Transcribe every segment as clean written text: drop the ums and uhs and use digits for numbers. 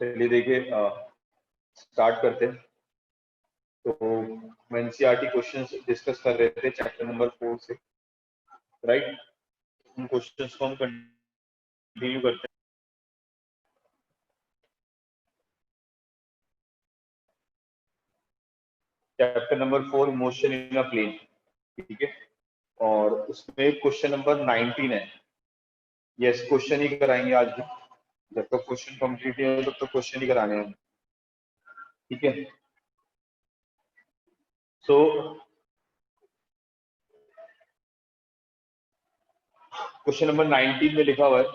चलिए देखिए स्टार्ट करते हैं। तो हम एनसीईआरटी क्वेश्चंस डिस्कस कर रहे थे चैप्टर नंबर 4 से, राइट। उन क्वेश्चंस को हम कंटिन्यू करते हैं। Chapter number 4 motion in a plane, ठीक है। और उसमें क्वेश्चन नंबर 19 है। यस, क्वेश्चन ही कराएंगे आज भी। जब तक क्वेश्चन कंप्लीट नहीं हो तब तक क्वेश्चन ही कराने हैं, ठीक है। सो क्वेश्चन नंबर 19 में लिखा हुआ है,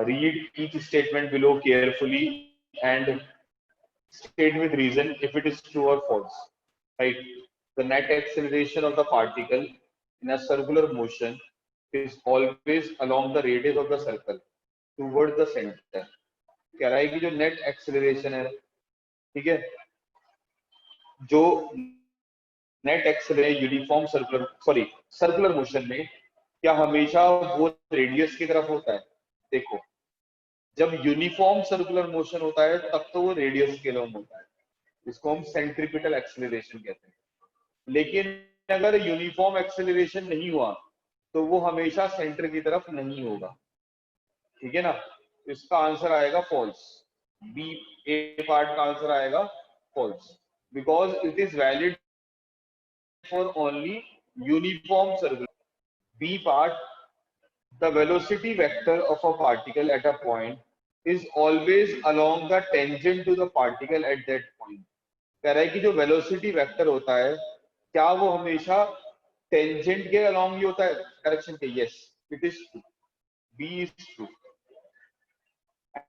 read each statement below carefully and state with reason if it is true or false, right? The net acceleration of the particle in a circular motion is always along the radius of the circle towards the center. कह रहा है कि जो net acceleration है, ठीक है, जो net acceleration uniform circular motion में क्या हमेशा वो रेडियस की तरफ होता है? देखो, जब यूनिफॉर्म सर्कुलर मोशन होता है तब तो वो रेडियस के अलॉन्ग होता है, इसको हम सेंट्रीपिटल एक्सेलरेशन कहते हैं। लेकिन अगर यूनिफॉर्म एक्सेलरेशन नहीं हुआ तो वो हमेशा सेंटर की तरफ नहीं होगा, ठीक है ना। इसका आंसर आएगा फॉल्स। बी, ए पार्ट का आंसर आएगा false, because it is valid for only uniform circular. B part, the velocity vector of a particle at a point is always along the tangent to the particle at that point. कह रहा है कि जो velocity vector होता है क्या वो हमेशा टेंजेंट के अलोंग ही होता है, डायरेक्शन के? Yes, it is true, b is true.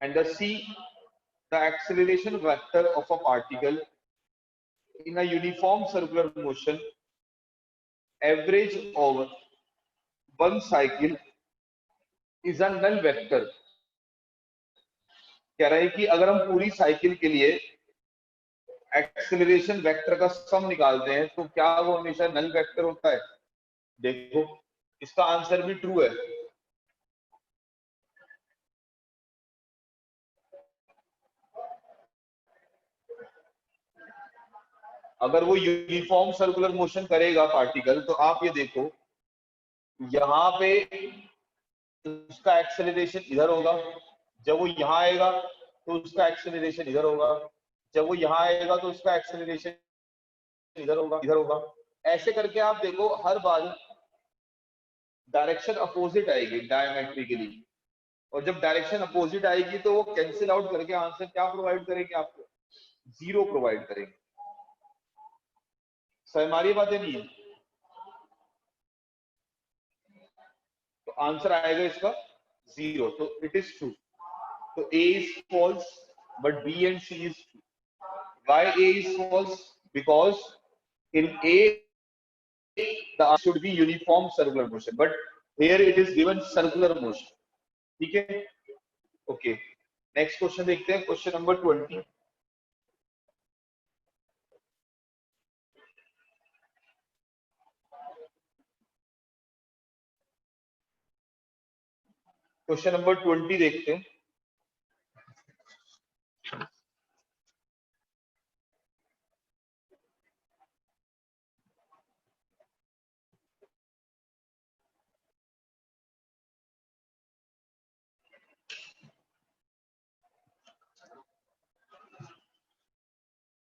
And the c, the acceleration vector of a particle in a uniform circular motion average over one cycle is a null vector. कह रहा है कि अगर हम पूरी साइकिल के लिए एक्सेलरेशन वेक्टर का सम निकालते हैं तो क्या वो हमेशा नल वेक्टर होता है? देखो, इसका आंसर भी ट्रू है। अगर वो यूनिफॉर्म सर्कुलर मोशन करेगा पार्टिकल तो आप ये देखो, यहाँ पे उसका एक्सेलरेशन इधर होगा, जब वो यहाँ आएगा तो उसका एक्सेलरेशन इधर होगा, जब वो यहाँ आएगा तो उसका एक्सेलरेशन इधर होगा, इधर होगा। ऐसे करके आप देखो हर बार डायरेक्शन अपोजिट आएगी डायमेट्रिकली, और जब डायरेक्शन अपोजिट आएगी तो वो कैंसिल आउट करके आंसर क्या प्रोवाइड करेंगे आपको? जीरो प्रोवाइड करेंगे। सही, हमारी बातें नहीं है तो आंसर आएगा इसका जीरो, तो इट इज ट्रू। तो A is false but B and C is true. Why A is false? Because in A the answer should be uniform circular motion, but here it is given circular motion, ठीक है। Okay, next question देखते हैं, question number 20। Question number 20 देखते हैं।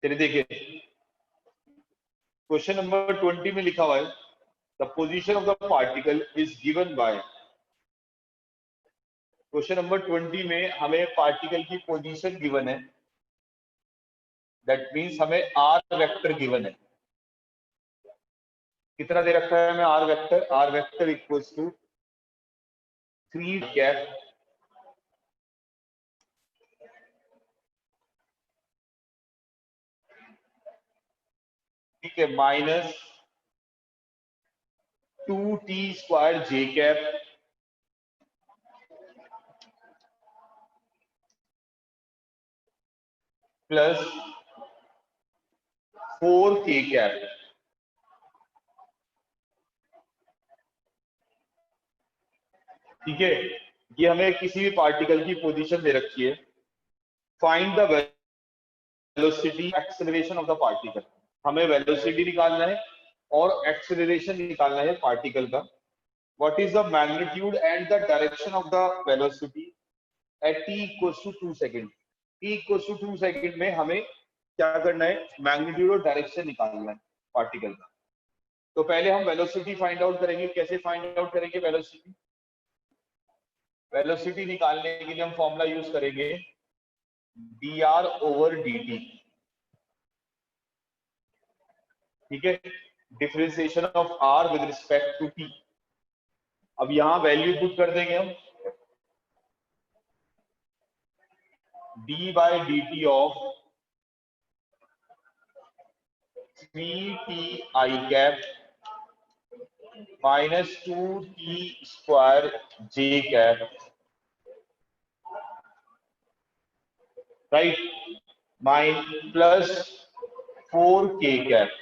चलिए देखिए, question number 20 में लिखा हुआ है the position of the particle is given by. Question number 20 में हमें पार्टिकल की पोजीशन गिवन है, दैट मींस हमें आर वेक्टर गिवन है। कितना दे रखा है हमें r vector? R vector equals to 3 cap ठीक है minus 2t² j cap plus 4k cap. ठीक है, ये हमें किसी भी पार्टिकल की पोजीशन दे रखी है, find the velocity acceleration of the particle. हमें वेलोसिटी निकालना है और एक्सेलरेशन निकालना है पार्टिकल का। What is the magnitude and the direction of the velocity at t equals to 2 second. t equals to 2 second में हमें क्या करना है, मैग्नीट्यूड और डायरेक्शन निकालना है पार्टिकल का। तो पहले हम वेलोसिटी फाइंड आउट करेंगे। कैसे फाइंड आउट करेंगे वेलोसिटी? वेलोसिटी निकालने के लिए हम फॉर्मूला यूज करेंगे dr ओवर dt। ठीक है, differentiation of r with respect to t। अब यहां वैल्यू पुट कर देंगे हम d by dt of 3t I cap minus 2t square j cap, right, माइन प्लस 4k कैप।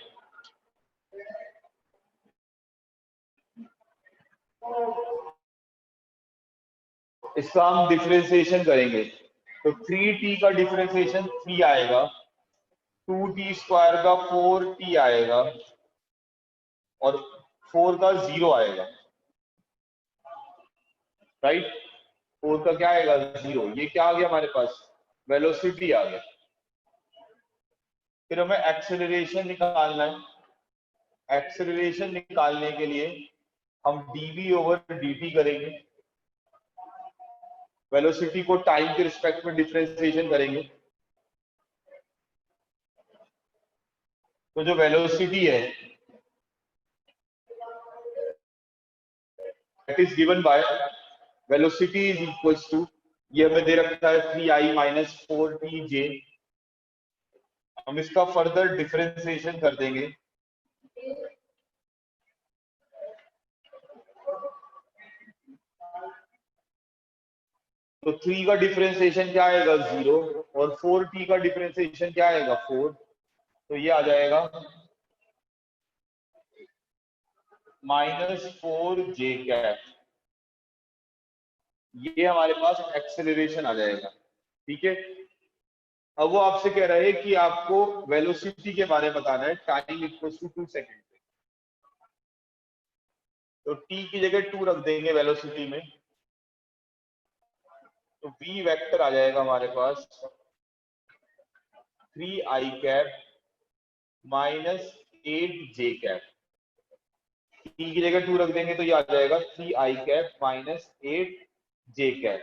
इसका हम डिफरेंशिएशन करेंगे तो 3t का डिफरेंशिएशन 3 आएगा, 2t स्क्वायर का 4t आएगा और 4 का 0 आएगा, राइट। 4 का क्या आएगा? 0। ये क्या आ गया हमारे पास? वेलोसिटी आ गया। फिर हमें एक्सेलरेशन निकालना है। एक्सेलरेशन निकालने के लिए हम dv ओवर dt करेंगे, वेलोसिटी को टाइम के रिस्पेक्ट में डिफरेंशिएशन करेंगे। तो जो वेलोसिटी है that is given by velocity is equals to, ये हमें दे रखा है 3i माइनस 4tj। हम इसका फर्दर डिफरेंशिएशन कर देंगे। तो 3 का डिफरेंशिएशन क्या आएगा? 0 और 4t का डिफरेंशिएशन क्या आएगा? 4। तो ये आ जाएगा -4j कैप। ये हमारे पास एक्सेलरेशन आ जाएगा। ठीक है, अब वो आपसे कह रहा है कि आपको वेलोसिटी के बारे में बताना है टाइम इक्वल्स टू 2 सेकंड पे। तो t की जगह 2 रख देंगे वेलोसिटी में, तो v वेक्टर आ जाएगा हमारे पास 3i cap minus 8j cap. t की जगह 2 रख देंगे तो ये आ जाएगा 3i cap minus 8j cap.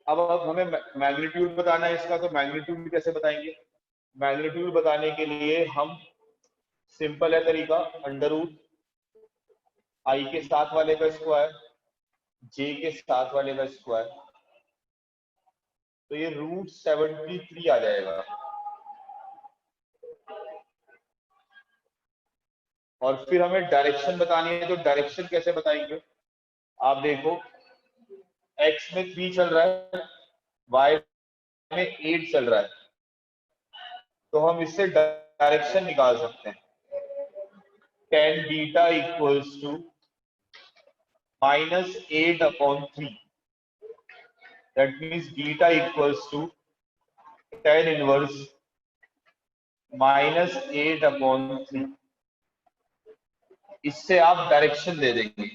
अब हमें मैग्नीट्यूड बताना है इसका, तो मैग्नीट्यूड कैसे बताएंगे? मैग्नीट्यूड बताने के लिए हम सिंपल है तरीका, अंडर रूट आई के साथ वाले का स्क्वायर जे के साथ वाले का स्क्वायर, तो ये √73 आ जाएगा। और फिर हमें डायरेक्शन बतानी है, तो डायरेक्शन कैसे बताएंगे? आप देखो x में 3 चल रहा है, y में 8 चल रहा है, तो हम इससे डायरेक्शन निकाल सकते हैं। tan beta equals to -8/3, that means beta equals to tan inverse -8/3। इससे आप डायरेक्शन दे देंगे।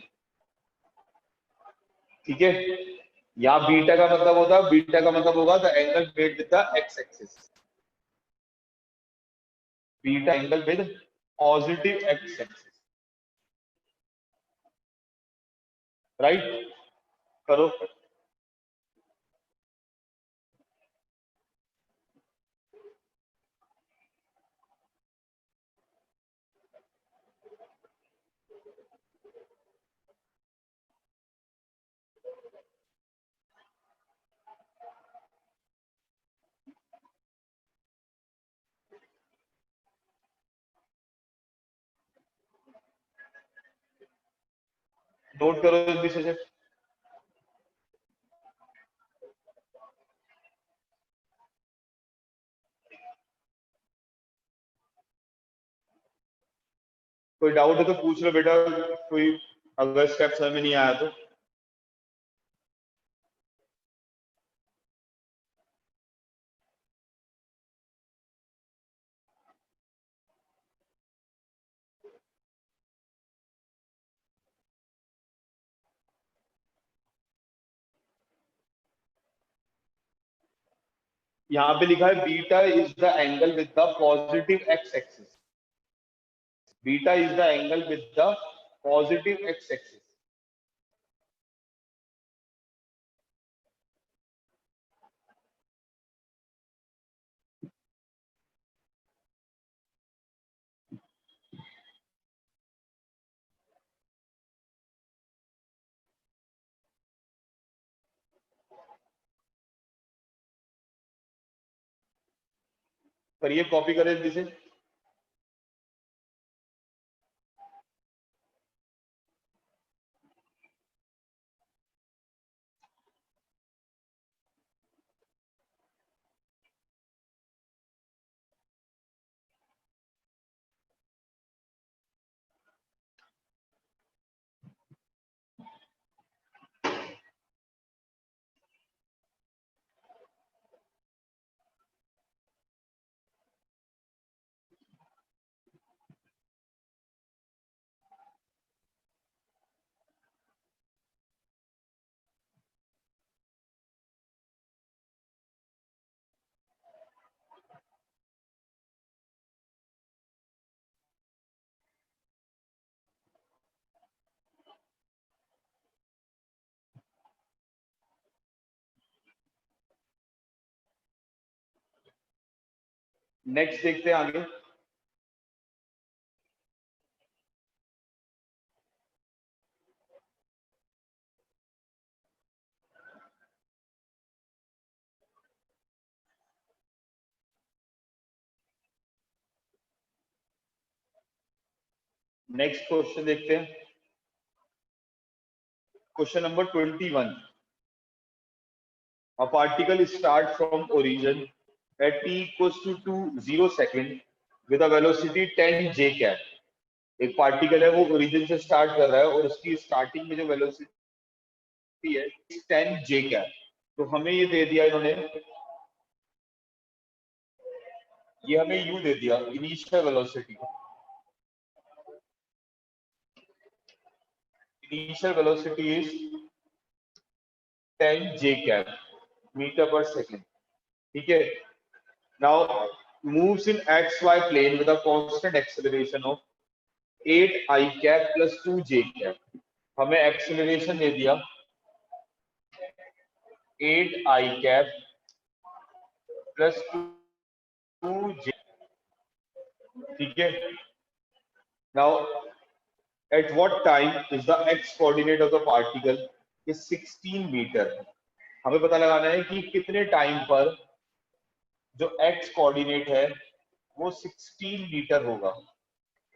ठीक है, यहाँ बीटा का मतलब होगा the angle made with the x axis, beta angle with positive x axis, right. करो। नोट करो जल्दी से। कोई डाउट है तो पूछ लो बेटा, कोई अगर स्टेप समझ में नहीं आया तो। यहाँ पे लिखा है beta is the angle with the positive x axis, beta is the angle with the positive x axis. करिए कॉपी करें जिसे। नेक्स्ट देखते हैं आगे। नेक्स्ट क्वेश्चन देखते हैं, question number 21। A particle starts from origin at t equals to 0 second with a velocity 10 j cap। एक particle है वो ओरिजिन से स्टार्ट कर रहा है और उसकी स्टार्टिंग में जो वेलोसिटी है 10 j कैप। तो हमें ये दे दिया इन्होंने, ये हमें यू दे दिया initial velocity, initial velocity is 10 j cap metre per second. ठीक है, now moves in x y plane with a constant acceleration of 8 i cap plus 2 j cap. हमें एक्सेलरेशन दे दिया 8 i कैप प्लस 2 j। ठीक है, now at what time is the x coordinate of the particle is 16 metre. हमें पता लगाना है कि कितने टाइम पर जो एक्स कोऑर्डिनेट है वो 16 मीटर होगा,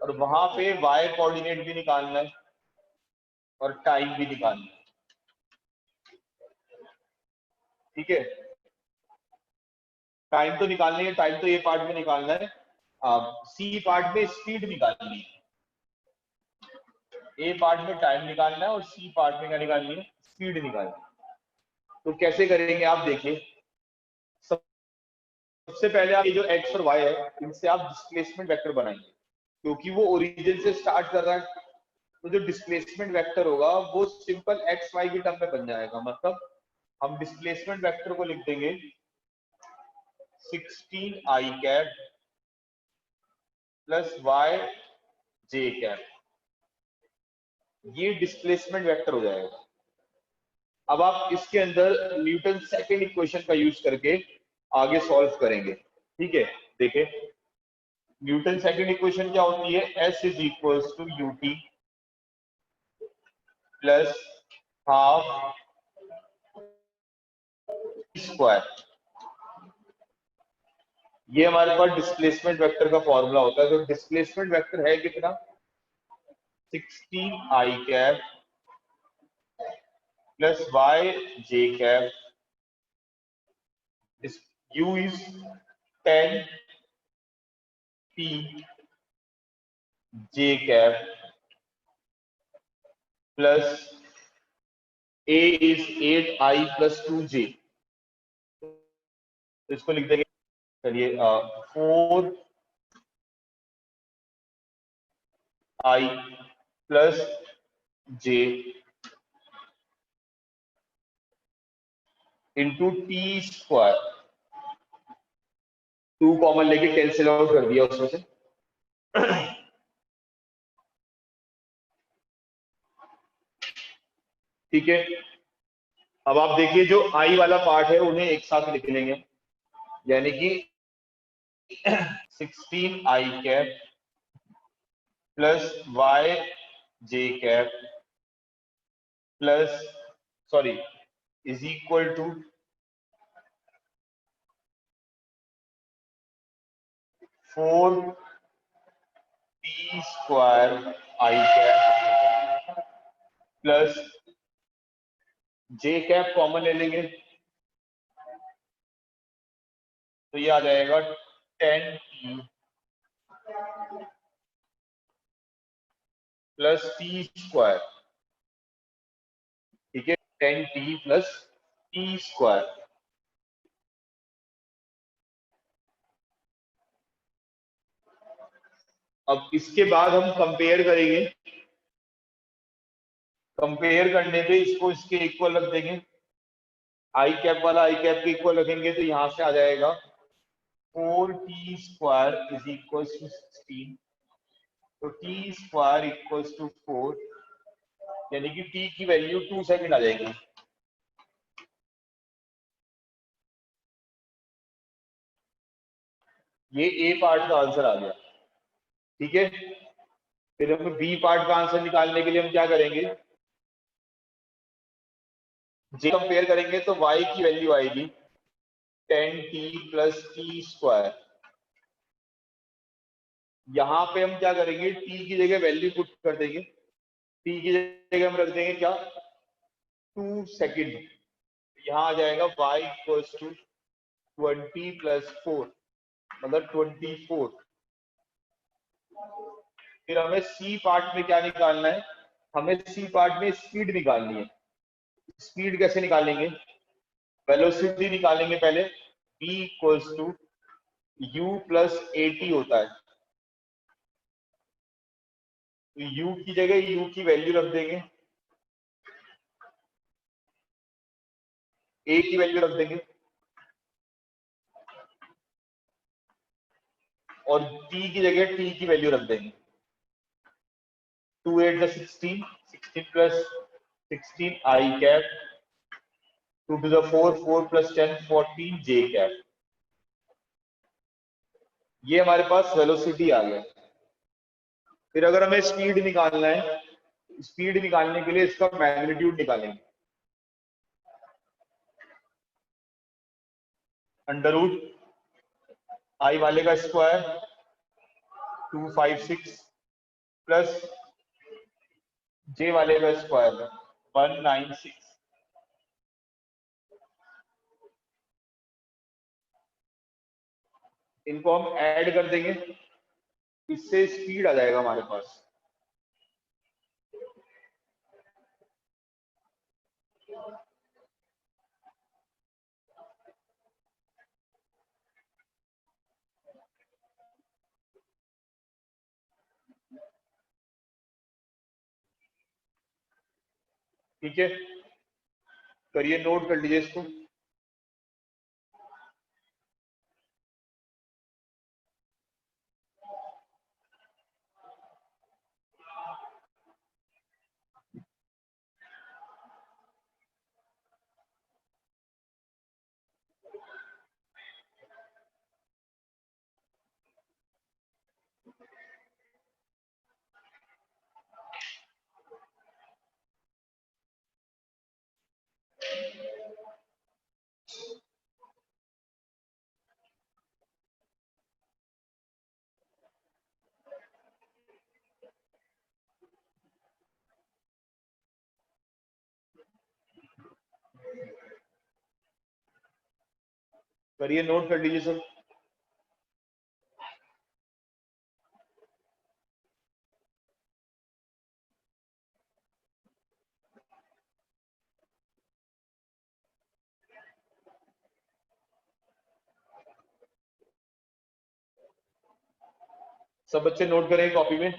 और वहां पे वाई कोऑर्डिनेट भी निकालना है और टाइम भी निकालना है। ठीक है, टाइम तो निकालनी है, टाइम तो ये पार्ट में निकालना है, सी पार्ट में स्पीड निकालनी है। ए पार्ट में टाइम निकालना है और सी पार्ट में क्या निकालनी है, स्पीड निकालनी है। तो कैसे करेंगे आप देखिए, सबसे पहले आप ये जो एक्स और वाई है इनसे आप डिस्प्लेसमेंट वेक्टर बनाएंगे, क्योंकि वो ओरिजिन से स्टार्ट कर रहा है। तो जो डिस्प्लेसमेंट वेक्टर होगा वो सिंपल एक्स वाई की टर्म में बन जाएगा। मतलब हम डिस्प्लेसमेंट वेक्टर को लिख देंगे 16 I cap plus Y J cap, ये डिस्प्लेसमेंट वेक्टर हो जाएगा। अब आप इसके अंदर न्यूटन सेकंड इक्वेशन का यूज करके आगे सॉल्व करेंगे। ठीक है, देखें न्यूटन सेकंड इक्वेशन क्या होती है, S is equals to U T plus half square. ये हमारे पास डिस्प्लेसमेंट वेक्टर का फॉर्मूला होता है। तो डिस्प्लेसमेंट वेक्टर है कितना, 16 I cap plus Y J cap, u is 10 p j cap plus a is 8 i plus 2 j। तो इसको लिख देंगे, चलिए 4 i plus j into T square. 2 common लेके कैंसिल आउट कर दिया उसमें से। ठीक है, अब आप देखिए जो आई वाला पार्ट है उन्हें एक साथ लिख लेंगे, यानी कि 16i cap plus Y J cap plus sorry is equal to 4t² i cap plus j cap common ले लेंगे तो ये आ जाएगा 10t प्लस t²। ठीक है, 10t प्लस t²। अब इसके बाद हम कंपेयर करेंगे, कंपेयर करने पे इसको इसके इक्वल रख देंगे, आई कैप वाला आई कैप के इक्वल रखेंगे तो यहां से आ जाएगा 4t² इज इक्वल टू 16, तो t² इक्वल टू 4, यानी कि t की वैल्यू 2 सेकंड आ जाएगी। ये ए पार्ट का आंसर आ गया। ठीक है, फिर हम बी पार्ट का आंसर निकालने के लिए हम क्या करेंगे, जे कंपेयर करेंगे तो y की वैल्यू आएगी 10t प्लस t²। यहाँ पे हम क्या करेंगे, t की जगह वैल्यू पुट कर देंगे, t की जगह हम रख देंगे क्या 2 सेकंड, यहाँ आ जाएगा y इक्वल्स टू 20 प्लस 4 मतलब 24। फिर हमें सी पार्ट में क्या निकालना है, हमें सी पार्ट में स्पीड निकालनी है। स्पीड कैसे निकालेंगे, वेलोसिटी निकालेंगे पहले, v equals to u plus at होता है, तो u की जगह u की वैल्यू रख देंगे, a की वैल्यू रख देंगे और t की जगह t की वैल्यू रख देंगे। 2 8 the 16, 16 plus 16 I cap, 2 to the 4, 4 plus 10, 14 J cap। ये हमारे पास वेलोसिटी आ गया। फिर अगर हमें स्पीड निकालना है, स्पीड निकालने के लिए इसका मैग्नीट्यूड निकालेंगे, अंडर रूट आई वाले का स्क्वायर 256 प्लस जे वाले का स्क्वायर 196। इनको हम ऐड कर देंगे, इससे स्पीड आ जाएगा हमारे पास। ठीक है, करिए नोट कर लीजिए इसको। करिए नोट कर लीजिए सर। सब बच्चे नोट करें कॉपी में।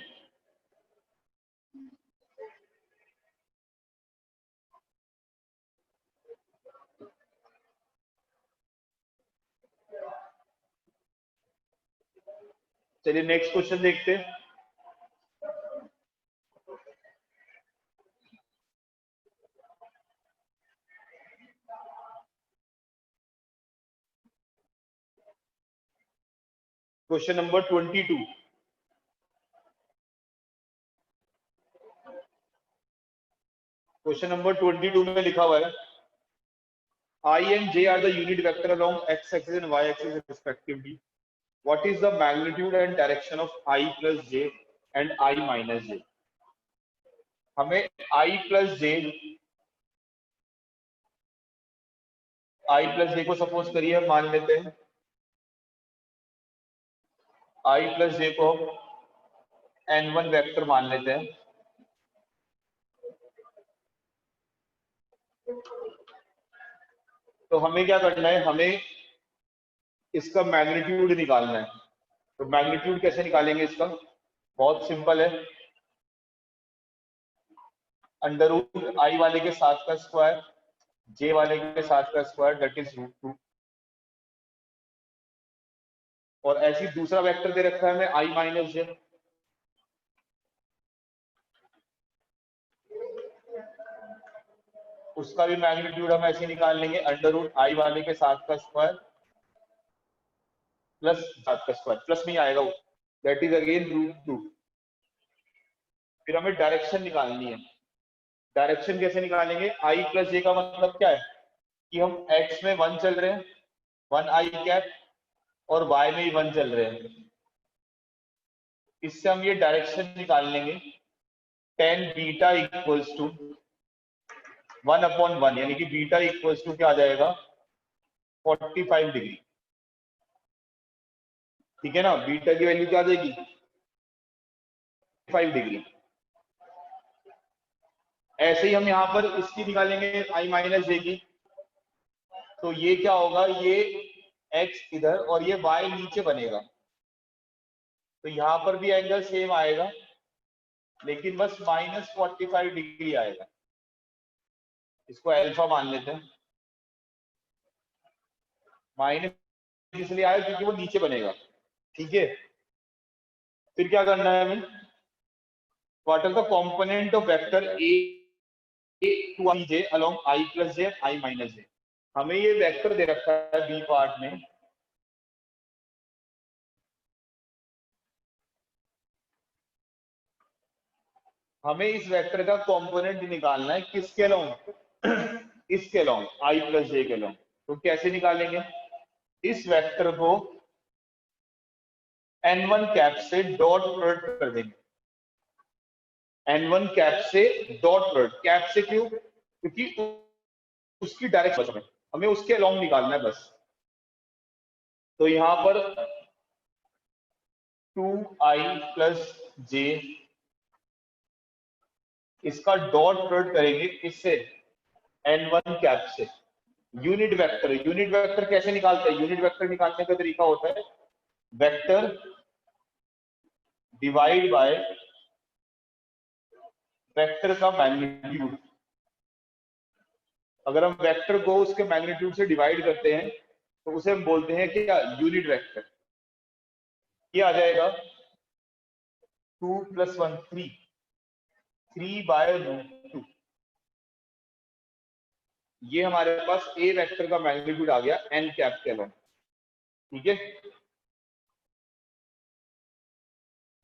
चलिए नेक्स्ट क्वेश्चन देखते हैं। Question number 22। क्वेश्चन नंबर 22 में लिखा हुआ है I and J are the unit vector along x axis and y axis respectively. What is the magnitude and direction of I plus j and I minus j? हमें I plus j को suppose करिए मान लेते हैं I plus j को n1 vector मान लेते हैं। तो हमें क्या करना है, हमें इसका मैग्नीट्यूड निकालना है। तो मैग्नीट्यूड कैसे निकालेंगे इसका, बहुत सिंपल है, अंडर रूट आई वाले के साथ का स्क्वायर जे वाले के साथ का स्क्वायर दैट इज √2। और ऐसी दूसरा वेक्टर दे रखा है हमें आई माइनस जे, उसका भी मैग्नीट्यूड हम ऐसे निकाल लेंगे अंडर रूट आई वाले के साथ का स्क्वायर प्लस साथ का स्क्वायर, प्लस नहीं आएगा वो, दैट इज अगेन √2। फिर हमें डायरेक्शन निकालनी है। डायरेक्शन कैसे निकालेंगे, आई प्लस जे का मतलब क्या है कि हम एक्स में 1 चल रहे हैं 1 आई कैप और वाई में ही 1 चल रहे हैं। इससे हम ये डायरेक्शन निकाल लेंगे tan बीटा इक्वल्स टू 1/1 यानी कि बीटा इक्वल्स टू क्या आ जाएगा 45 डिग्री। ठीक है ना, बीटा की वैल्यू क्या आ जाएगी 5 डिग्री। ऐसे ही हम यहाँ पर इसकी निकालेंगे आई माइनस जे की, तो ये क्या होगा, ये x इधर और ये y नीचे बनेगा। तो यहाँ पर भी एंगल सेम आएगा लेकिन बस -45 डिग्री आएगा। इसको अल्फा मान लेते हैं। माइनस इसलिए आया क्योंकि वो नीचे बनेगा। ठीक है, फिर क्या करना है हमें, what is the component of vector a two I J along i plus J I minus J. हमें ये वेक्टर दे रखा है बी पार्ट में, हमें इस वेक्टर का कंपोनेंट निकालना है किसके अलोंग इसके अलोंग i प्लस जे के अलोंग। तो कैसे निकालेंगे, इस वेक्टर को n1 कैप से डॉट प्रोडक्ट कर देंगे। n1 कैप से डॉट प्रोडक्ट, कैप से क्यों, क्योंकि उसकी डायरेक्शन हमें उसके अलोंग निकालना है बस। तो यहां पर 2i प्लस जे, इसका डॉट प्रोडक्ट करेंगे इससे n1 कैप से। यूनिट वेक्टर कैसे निकालते हैं, यूनिट वेक्टर निकालने का तरीका होता है वेक्टर डिवाइड बाय वेक्टर का मैग्नीट्यूड। अगर हम वेक्टर को उसके मैग्नीट्यूड से डिवाइड करते हैं तो उसे हम बोलते हैं क्या, यूनिट वेक्टर। ये आ जाएगा 2 + 1 3/√2। ये हमारे पास ए वेक्टर का मैग्नीट्यूड आ गया n कैप के अलोंग। ठीक है,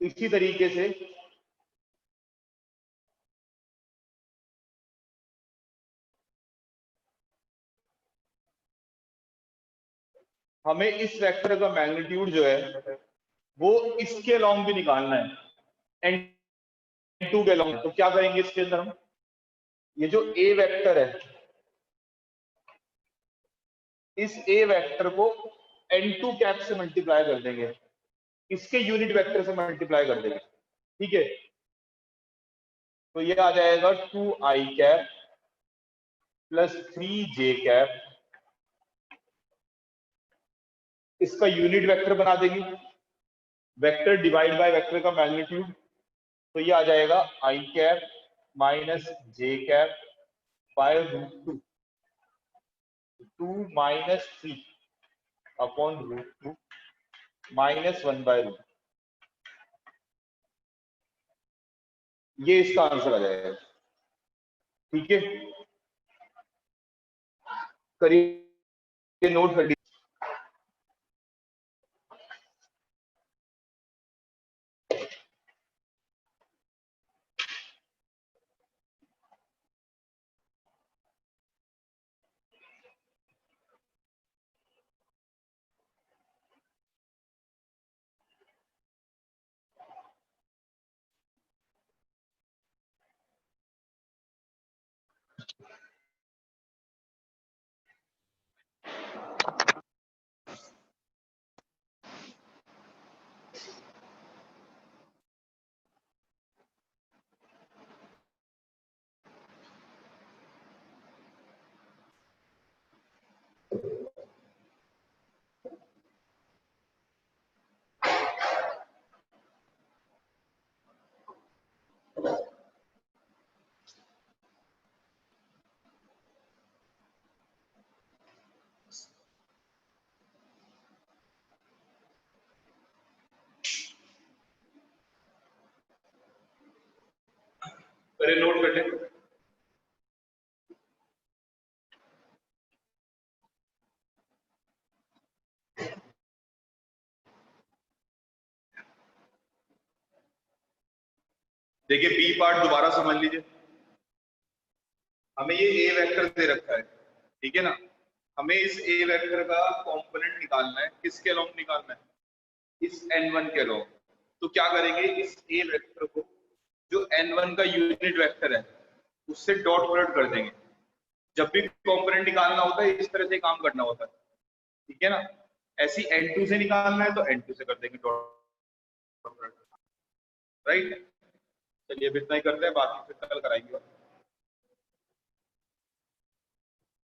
इसी तरीके से हमें इस वेक्टर का मैग्नीट्यूड जो है वो इसके अलोंग भी निकालना है n2 के अलोंग। तो क्या करेंगे इसके अंदर हम, ये जो ए वेक्टर है इस ए वेक्टर को n2 कैप से मल्टीप्लाई कर देंगे, इसके यूनिट वेक्टर से मल्टीप्लाई कर देंगे। ठीक है, तो ये आ जाएगा 2i cap plus 3j cap, इसका यूनिट वेक्टर बना देंगे, वेक्टर डिवाइड बाय वेक्टर का मैग्नीट्यूड। तो ये आ जाएगा i cap minus J cap by √2, 2 - 3 upon √2 -1/√2। ये इसका आंसर आ जाएगा। ठीक है, करिए नोट 30। पहले नोट कर ले। देखिए बी पार्ट दोबारा समझ लीजिए। हमें ये ए वेक्टर दे रखा है, ठीक है ना। हमें इस ए वेक्टर का कंपोनेंट निकालना है, किसके अलोंग निकालना है, इस n1 के अलोंग। तो क्या करेंगे, इस ए वेक्टर को जो n1 का यूनिट वेक्टर है उससे डॉट प्रोडक्ट कर देंगे। जब भी कंपोनेंट निकालना होता है इस तरह से काम करना होता है, ठीक है ना। ऐसी n2 से निकालना है तो n2 से कर देंगे डॉट प्रोडक्ट, राइट। चलिए अब इतना ही करते हैं, बाकी फिर कल कराएंगे।